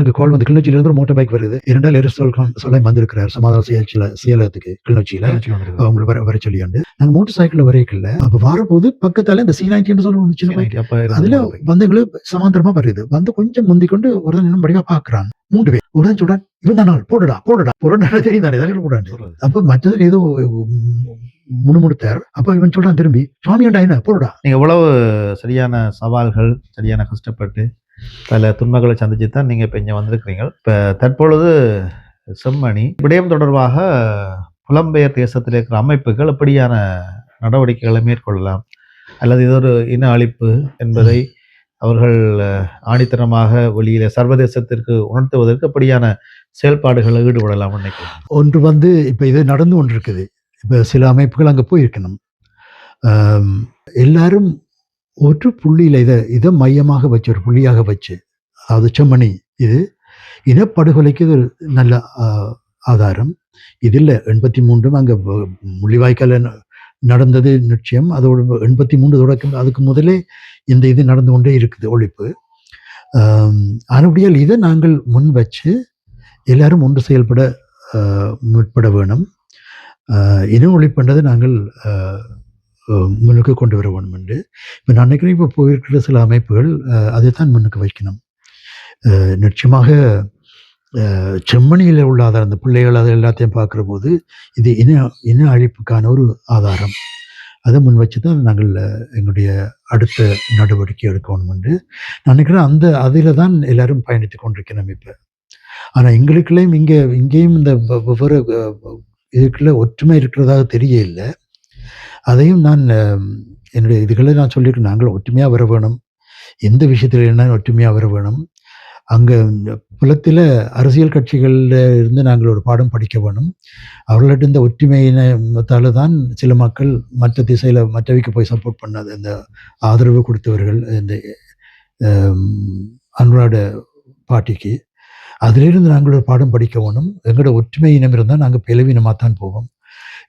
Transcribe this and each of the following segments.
எனக்கு கால் வந்து கிளிநொச்சியிலிருந்து ஒரு மோட்டார் பைக் வருது 2 எரிசல் சொல்ல வந்திருக்கிறார் சமாதான செயலகத்துக்கு கிளிநொச்சியில அவங்களை வர சொல்லியாண்டு நாங்க மோட்டார் சைக்கிள் வரைக்கல அப்ப வரும்போது பக்கத்தால இந்த C90 சொல்லுவோம் சின்ன பைக் அதுல வந்து எங்களுக்கு சமாந்தரமா வருது வந்து கொஞ்சம் முந்திக்கொண்டு ஒரு நிமிடம் படிவா பாக்குறான் 3 பேர் உடனே சொல்றான் இவன் தான் போடுடா தெரியும் தானே போடாது அப்ப மற்றது ஏதோ முணுமுணுத்தார் அப்ப இவன் சொல்றான் திரும்பி சுவாமியாண்டா என்ன போடுடா. நீங்க எவ்வளவு சரியான சவால்கள் சரியான கஷ்டப்பட்டு பல துன்பங்களை சந்திச்சு தான் நீங்க இப்ப இங்க வந்திருக்கிறீங்க. இப்ப தற்பொழுது செம்மணி விடயம் தொடர்பாக புலம்பெயர் தேசத்தில் இருக்கிற அமைப்புகள் எப்படியான நடவடிக்கைகளை மேற்கொள்ளலாம் அல்லது இது ஒரு இன அழிப்பு என்பதை அவர்கள் ஆணித்தனமாக வெளியில சர்வதேசத்திற்கு உணர்த்துவதற்கு அப்படியான செயல்பாடுகளை ஈடுபடலாம் நினைக்கிறேன். ஒன்று வந்து இப்ப இது நடந்து கொண்டு இருக்குது. இப்ப சில அமைப்புகள் அங்க போயிருக்கணும். எல்லாரும் ஒரு புள்ளியில இதை மையமாக வச்சு ஒரு புள்ளியாக வச்சு அதாவது செம்மணி இது இனப்படுகொலைக்கு ஒரு நல்ல ஆதாரம். இதில் 83 அங்கே முள்ளிவாய்க்கால நடந்தது நிச்சயம். அதோட 83 தொடக்கம் அதுக்கு முதலே இந்த இது நடந்து கொண்டே இருக்குது ஒழிப்பு. ஆனபடியால் இதை நாங்கள் முன் வச்சு எல்லாரும் ஒன்று செயல்பட முற்பட வேணும். இன ஒழிப்புன்றதை நாங்கள் முன்னுக்கு கொண்டு வர வேணும் என்று இப்போ நான் நினைக்கிறேன். இப்போ போயிருக்கிற சில அமைப்புகள் அதை தான் முன்னுக்கு வைக்கணும். நிச்சயமாக செம்மணியில் உள்ள ஆதாரம் அந்த பிள்ளைகள் அதை எல்லாத்தையும் பார்க்குற போது இது இன அழிப்புக்கான ஒரு ஆதாரம். அதை முன் வச்சு தான் நாங்கள் எங்களுடைய அடுத்த நடவடிக்கை எடுக்கணும் என்று நான் நினைக்கிறேன். அதில் தான் எல்லாரும் பயணித்து கொண்டிருக்கணும் இப்போ. ஆனால் எங்களுக்குள்ளேயும் இங்கேயும் இந்த வெவ்வேறு இதுக்குள்ள ஒற்றுமை இருக்கிறதாக தெரிய இல்லை. அதையும் நான் என்னுடைய இதுகளை நான் சொல்லியிருக்கேன். நாங்கள் ஒற்றுமையாக வர வேணும். எந்த விஷயத்தில் என்ன ஒற்றுமையாக வர வேணும். அங்கே புலத்தில் அரசியல் கட்சிகளில் இருந்து நாங்கள் ஒரு பாடம் படிக்க வேணும். அவர்கள்ட்ட இந்த ஒற்றுமையினத்தால் தான் சில மக்கள் மற்ற திசையில் மற்றவைக்கு போய் சப்போர்ட் பண்ணாது. இந்த ஆதரவு கொடுத்தவர்கள் இந்த அன்றாட பார்ட்டிக்கு அதிலிருந்து நாங்கள் ஒரு பாடம் படிக்க வேணும். எங்களோட ஒற்றுமை இனம் இருந்தால் நாங்கள் பிளவினமாக தான் போவோம்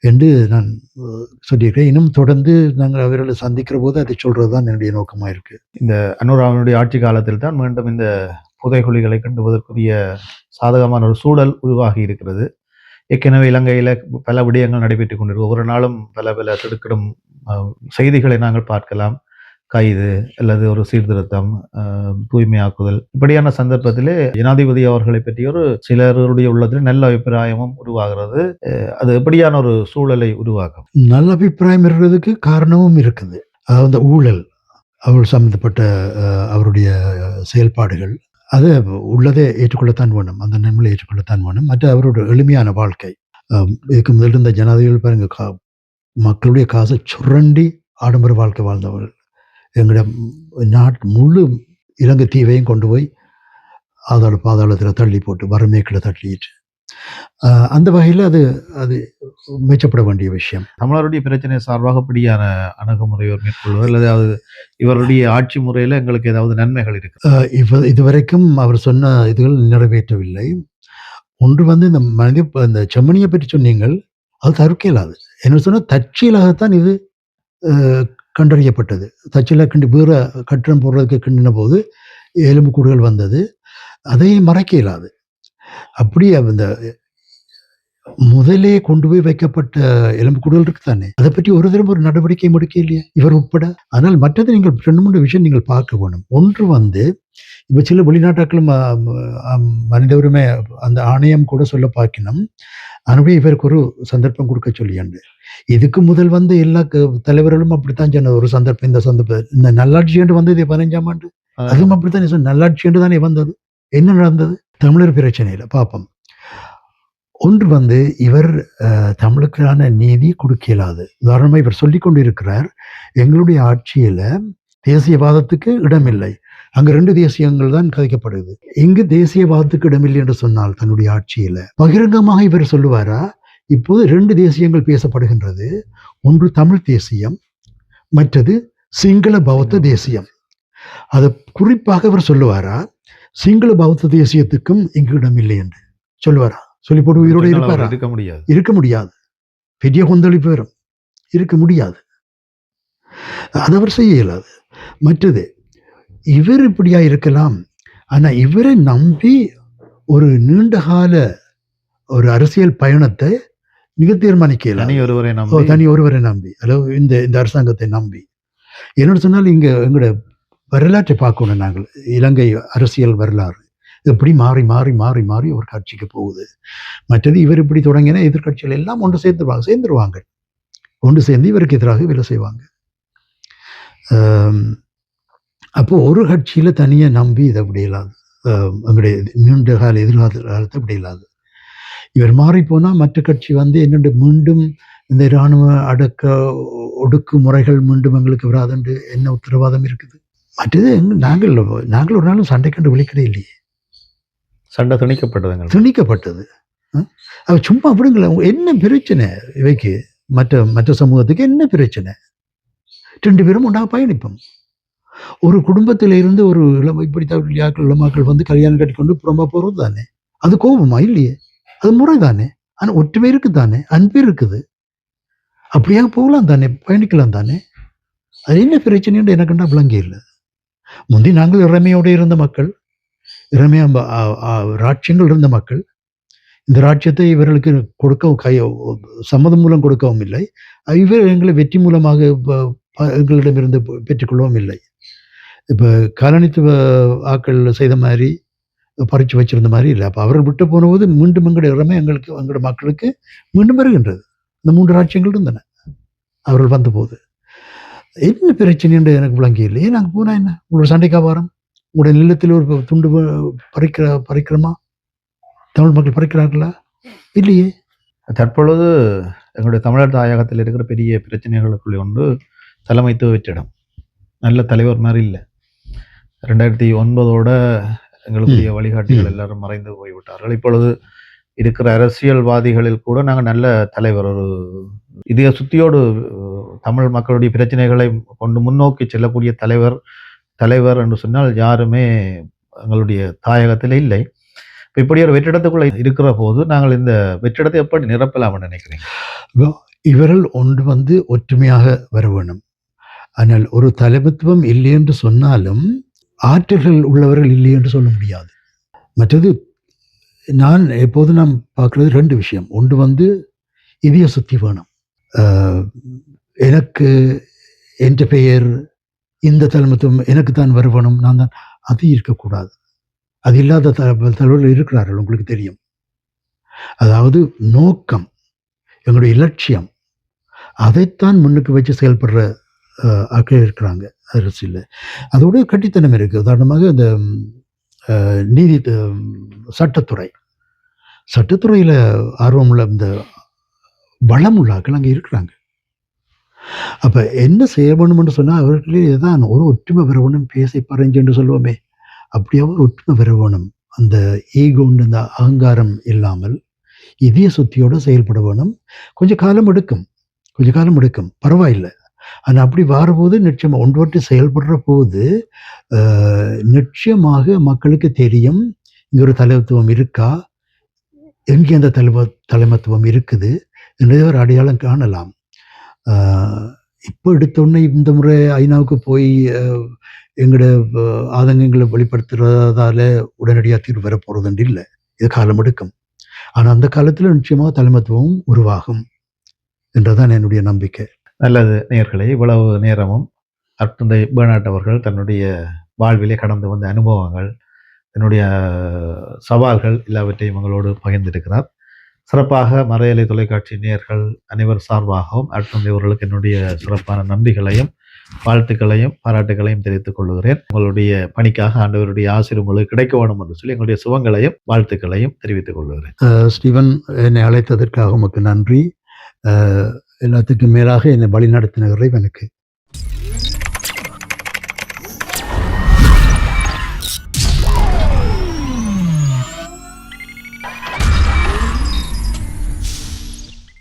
என்று நான் சொல்லியிருக்கேன். இன்னும் தொடர்ந்து நாங்கள் அவர்களை சந்திக்கிற போது அதை சொல்கிறது தான் என்னுடைய நோக்கமாக இருக்குது. இந்த அனுராவனுடைய ஆட்சி காலத்தில் தான் மீண்டும் இந்த புதைகுழிகளை கண்டுவதற்குரிய சாதகமான ஒரு சூழல் உருவாகி இருக்கிறது. ஏற்கனவே இலங்கையில் பல விடயங்கள் நடைபெற்றுக் கொண்டிருக்கு. ஒவ்வொரு நாளும் பல திடுக்கிடும் செய்திகளை நாங்கள் பார்க்கலாம். கைது அல்லது ஒரு சீர்திருத்தம், தூய்மையாக்குதல், இப்படியான சந்தர்ப்பத்திலே ஜனாதிபதி அவர்களை பற்றி ஒரு சிலருடைய உள்ளத்தில் நல்ல அபிப்பிராயமும் உருவாகிறது. அது எப்படியான ஒரு சூழலை உருவாக்கும்? நல்ல அபிப்பிராயம் இருக்கிறதுக்கு காரணமும் இருக்குது. அந்த ஊழல், அவள் சம்பந்தப்பட்ட அவருடைய செயல்பாடுகள், அதை உள்ளதை ஏற்றுக்கொள்ளத்தான் வேணும். அந்த நன்மையை ஏற்றுக்கொள்ளத்தான் வேணும். மற்ற அவரோட எளிமையான வாழ்க்கை. இதுக்கு முதல் இருந்த ஜனாதிபதிகள் பாருங்க, மக்களுடைய காசை சுரண்டி ஆடம்பர வாழ்க்கை வாழ்ந்தவர்கள். எங்களுடைய முழு இலங்கை தீவையும் கொண்டு போய் பாதாளத்தில் தள்ளி போட்டு வறுமைக்குள்ள தள்ளிட்டு, அந்த வகையில் அது மெச்சப்பட வேண்டிய விஷயம். தமிழருடைய பிரச்சனை சார்பாக அப்படியான அணுகுமுறையோர் மேற்கொள்வது அல்லது அது இவருடைய ஆட்சி முறையில் எங்களுக்கு ஏதாவது நன்மைகள் இருக்கு? இதுவரைக்கும் அவர் சொன்ன இதுகள் நிறைவேற்றவில்லை. ஒன்று வந்து இந்த செம்மணியை பற்றி சொன்னீங்கள், அது தவிர்க்க இயலாது. என்ன சொன்னால் தற்செயலாகத்தான் இது கண்டறியப்பட்டது. தற்செயலாக வேறு கட்டணம் போடுறதுக்கு கிண்டின போது எலும்புக்கூடுகள் வந்தது. அதை மறைக்க இயலாது. அப்படி அந்த முதலே கொண்டு போய் வைக்கப்பட்ட எலும்புக்கூடுகள் இருக்கு தானே, அதை பற்றி ஒரு தரம் ஒரு நடவடிக்கை எடுக்க இல்லையா இவர் உட்பட. ஆனால் மற்றது நீங்கள் 2-3 விஷயம் நீங்கள் பார்க்க வேணும். ஒன்று வந்து இப்போ சில வெளிநாட்டாக்களும் மனித உரிமை அந்த ஆணையம் கூட சொல்ல பார்க்கணும். ஆனால் இவருக்கு ஒரு சந்தர்ப்பம் கொடுக்க சொல்லியாண்டு. இதுக்கு முதல் வந்து எல்லா தலைவர்களும் அப்படித்தான் சொன்ன ஒரு சந்தர்ப்பம். இந்த நல்லாட்சி ஆண்டு வந்தது 15ஆம் ஆண்டு, அதுவும் அப்படித்தான் நல்லாட்சி ஆண்டு தானே வந்தது. என்ன நடந்தது தமிழர் பிரச்சனையில் பார்ப்போம். ஒன்று வந்து இவர் தமிழுக்கான நீதி கொடுக்க இயலாது. உதாரணமாக இவர் சொல்லிக் கொண்டு இருக்கிறார், எங்களுடைய ஆட்சியில் தேசியவாதத்துக்கு இடமில்லை. அங்கே 2 தேசியங்கள் தான் கதைக்கப்படுது. இங்கு தேசியவாதத்துக்கு இடமில்லை என்று சொன்னால் தன்னுடைய ஆட்சியில் பகிரங்கமாக இவர் சொல்லுவாரா? இப்போது 2 தேசியங்கள் பேசப்படுகின்றது. ஒன்று தமிழ் தேசியம், மற்றது சிங்கள பௌத்த தேசியம். அதை குறிப்பாக இவர் சொல்லுவாரா? சிங்கள பௌத்த தேசியத்துக்கும் இங்கு இடமில்லை என்று சொல்லுவாரா? சொல்லி போட்டு உயிரோடு இருப்பாரா? இருக்க முடியாது. பெரிய கொந்தளிப்பு வரும். இருக்க முடியாது. அது அவர் செய்ய இயலாது. மற்றது இவர் இப்படியா இருக்கலாம். ஆனால் இவரை நம்பி ஒரு நீண்டகால ஒரு அரசியல் பயணத்தை மிக தீர்மானிக்கலாம். தனி ஒருவரை நம்பி தனி ஒருவரை நம்பி, அதாவது இந்த அரசாங்கத்தை நம்பி. என்னோட சொன்னால் இங்கே எங்களோட வரலாற்றை பார்க்கணும். நாங்கள் இலங்கை அரசியல் வரலாறு எப்படி மாறி மாறி மாறி மாறி ஒரு கட்சிக்கு போகுது. மற்றது இவர் இப்படி தொடங்கினா எதிர்கட்சிகள் எல்லாம் ஒன்று சேர்ந்துருவாங்க. ஒன்று சேர்ந்து இவருக்கு எதிராக வேலை செய்வாங்க. அப்போ ஒரு கட்சியில தனியா நம்பி இதை அப்படி இல்லாது, எங்களுடைய நீண்ட கால எதிர்காலத்தை அப்படி இல்லாது. இவர் மாறி போனா மற்ற கட்சி வந்து என்னென்று மீண்டும் இந்த இராணுவ ஒடுக்கு முறைகள் மீண்டும் எங்களுக்கு வராதுன்று என்ன உத்தரவாதம் இருக்குது? மற்றது நாங்கள் ஒரு நாளும் சண்டை கண்டு விழிக்கவே இல்லையே. சண்டை திணிக்கப்பட்டது. திணிக்கப்பட்டது. அவ சும்மா விடுங்களேன். என்ன பிரச்சனை இவைக்கு? மற்ற சமூகத்துக்கு என்ன பிரச்சனை? 2 பேரும் ஒன்றாக பயணிப்போம். ஒரு குடும்பத்தில் இருந்து ஒரு இப்படித்தான் இளமாக்கள் வந்து கல்யாணம் கட்டிக்கொண்டு புறம்பா போறது தானே. அது கோபமா இல்லையே, அது முறை தானே. ஆனா ஒற்றுமை இருக்கு தானே, அன்பு இருக்குது. அப்படியாக போகலாம் தானே, பயணிக்கலாம் தானே. அது என்ன பிரச்சனைன்னு எனக்குண்டா விளங்கி இல்லை. முந்தி நாங்கள் இறமையோடு இருந்த மக்கள், இறமையா ராட்சியங்கள் இருந்த மக்கள். இந்த ராட்சியத்தை இவர்களுக்கு கொடுக்கவும் சம்மதம் மூலம் கொடுக்கவும் இல்லை. இவர் எங்களை வெற்றி மூலமாக எங்களிடமிருந்து பெற்றுக்கொள்ளவும் இல்லை. இப்போ காலனித்துவ ஆக்கள் செய்த மாதிரி பறித்து வச்சிருந்த மாதிரி இல்லை. அப்போ அவர்கள் விட்டு போனபோது மீண்டும் எங்களுடைய இறமை எங்களோட மக்களுக்கு மீண்டும் வருகின்றது. இந்த 3 ராட்சியங்கள் இருந்தன அவர்கள் வந்தபோது. என்ன பிரச்சனைன்னு எனக்கு விளங்கி இல்லை. ஏன் நாங்கள் போனால் என்ன? உங்களோட சண்டைக்கா வாரம்? உங்களுடைய நிலத்தில் ஒரு துண்டு பறிக்கிறோமா? தமிழ் மக்கள் பறிக்கிறார்களா? இல்லையே. தற்பொழுது எங்களுடைய தமிழர் தாயகத்தில் இருக்கிற பெரிய பிரச்சனைகளுக்குள்ளே ஒன்று தலைமைத்துவ வெற்றிடம். நல்ல தலைவர் மாதிரி இல்லை. 2009 எங்களுடைய வழிகாட்டிகள் எல்லாரும் மறைந்து போய்விட்டார்கள். இப்பொழுது இருக்கிற அரசியல்வாதிகளில் கூட நாங்கள் நல்ல தலைவர், ஒரு இதய சுத்தியோடு தமிழ் மக்களுடைய பிரச்சனைகளை கொண்டு முன்னோக்கி செல்லக்கூடிய தலைவர் என்று சொன்னால் யாருமே எங்களுடைய தாயகத்தில் இல்லை. இப்படி ஒரு வெற்றிடத்துக்குள்ள இருக்கிற போது நாங்கள் இந்த வெற்றிடத்தை எப்படி நிரப்பலாம்னு நினைக்கிறீங்க? இவர்கள் ஒன்று வந்து ஒற்றுமையாக வர வேணும். ஆனால் ஒரு தலைமைத்துவம் இல்லை என்று சொன்னாலும் ஆற்றல்கள் உள்ளவர்கள் இல்லை என்று சொல்ல முடியாது. மற்றது நான் எப்போது நாம் பார்க்கறது 2 விஷயம். ஒன்று வந்து இதய சுத்தி வேணும். எனக்கு என்ற பெயர், இந்த தலைமைத்துவம் எனக்கு தான் வருவனும், நான் தான், அது இருக்கக்கூடாது. அது இல்லாத தலைவர்கள் இருக்கிறார்கள், உங்களுக்கு தெரியும். அதாவது நோக்கம், எங்களுடைய இலட்சியம், அதைத்தான் முன்னுக்கு வச்சு செயல்படுற ஆட்கள் இருக்கிறாங்க அரசியல். அதோட கட்டித்தனம் இருக்குது. உதாரணமாக இந்த நீதி சட்டத்துறையில் ஆர்வம் உள்ள இந்த வளம் உள்ள ஆட்கள் அங்கே இருக்கிறாங்க. அப்போ என்ன செய்ய வேணும்னு சொன்னால் அவர்களே தான் ஒரு ஒற்றுமை வர வேணும், பேசி பறைஞ்சு சொல்லுவோமே, அப்படியாவது ஒற்றுமை வர வேணும். அந்த ஈகோன்னு அந்த அகங்காரம் இல்லாமல் இதய சுத்தியோடு செயல்பட வேணும். கொஞ்சம் காலம் எடுக்கும், பரவாயில்லை. ஆனால் அப்படி வரபோது நிச்சயமாக ஒன்றொட்டு செயல்படுற போது நிச்சயமாக மக்களுக்கு தெரியும் இங்கே ஒரு தலைமைத்துவம் இருக்கா, எங்கே அந்த தலைமைத்துவம் இருக்குது என்றதை ஒரு அடையாளம் காணலாம். இப்போ எடுத்தோடனே இந்த முறை ஐநாவுக்கு போய் எங்களோட ஆதங்கங்களை வெளிப்படுத்துறதால உடனடியாக தீர்வு வர போகிறதுண்டு இல்லை. இது காலம் எடுக்கும். ஆனால் அந்த காலத்தில் நிச்சயமாக தலைமைத்துவம் உருவாகும் என்றதான் என்னுடைய நம்பிக்கை. நல்லது நேயர்களே, இவ்வளவு நேரமும் அருட்தந்தை பெர்னார்ட் அவர்கள் தன்னுடைய வாழ்விலே கடந்து வந்த அனுபவங்கள், தன்னுடைய சவால்கள் எல்லாவற்றையும் உங்களோடு பகிர்ந்திருக்கிறார். சிறப்பாக மறையலை தொலைக்காட்சி நேயர்கள் அனைவர் சார்பாகவும் அருட்தந்தை அவர்களுக்கு என்னுடைய சிறப்பான நன்றிகளையும் வாழ்த்துக்களையும் பாராட்டுகளையும் தெரிவித்துக் கொள்கிறேன். உங்களுடைய பணிக்காக ஆண்டவருடைய ஆசீர்வாதம் உங்களுக்கு கிடைக்க வேண்டும் என்று சொல்லி எங்களுடைய சுபங்களையும் வாழ்த்துக்களையும் தெரிவித்துக் கொள்கிறேன். ஸ்டீவன், என்னை அழைத்ததற்காக உமக்கு நன்றி. எல்லாத்துக்கும் மேலாக என்னை வழி நடத்தின இறைவனுக்கு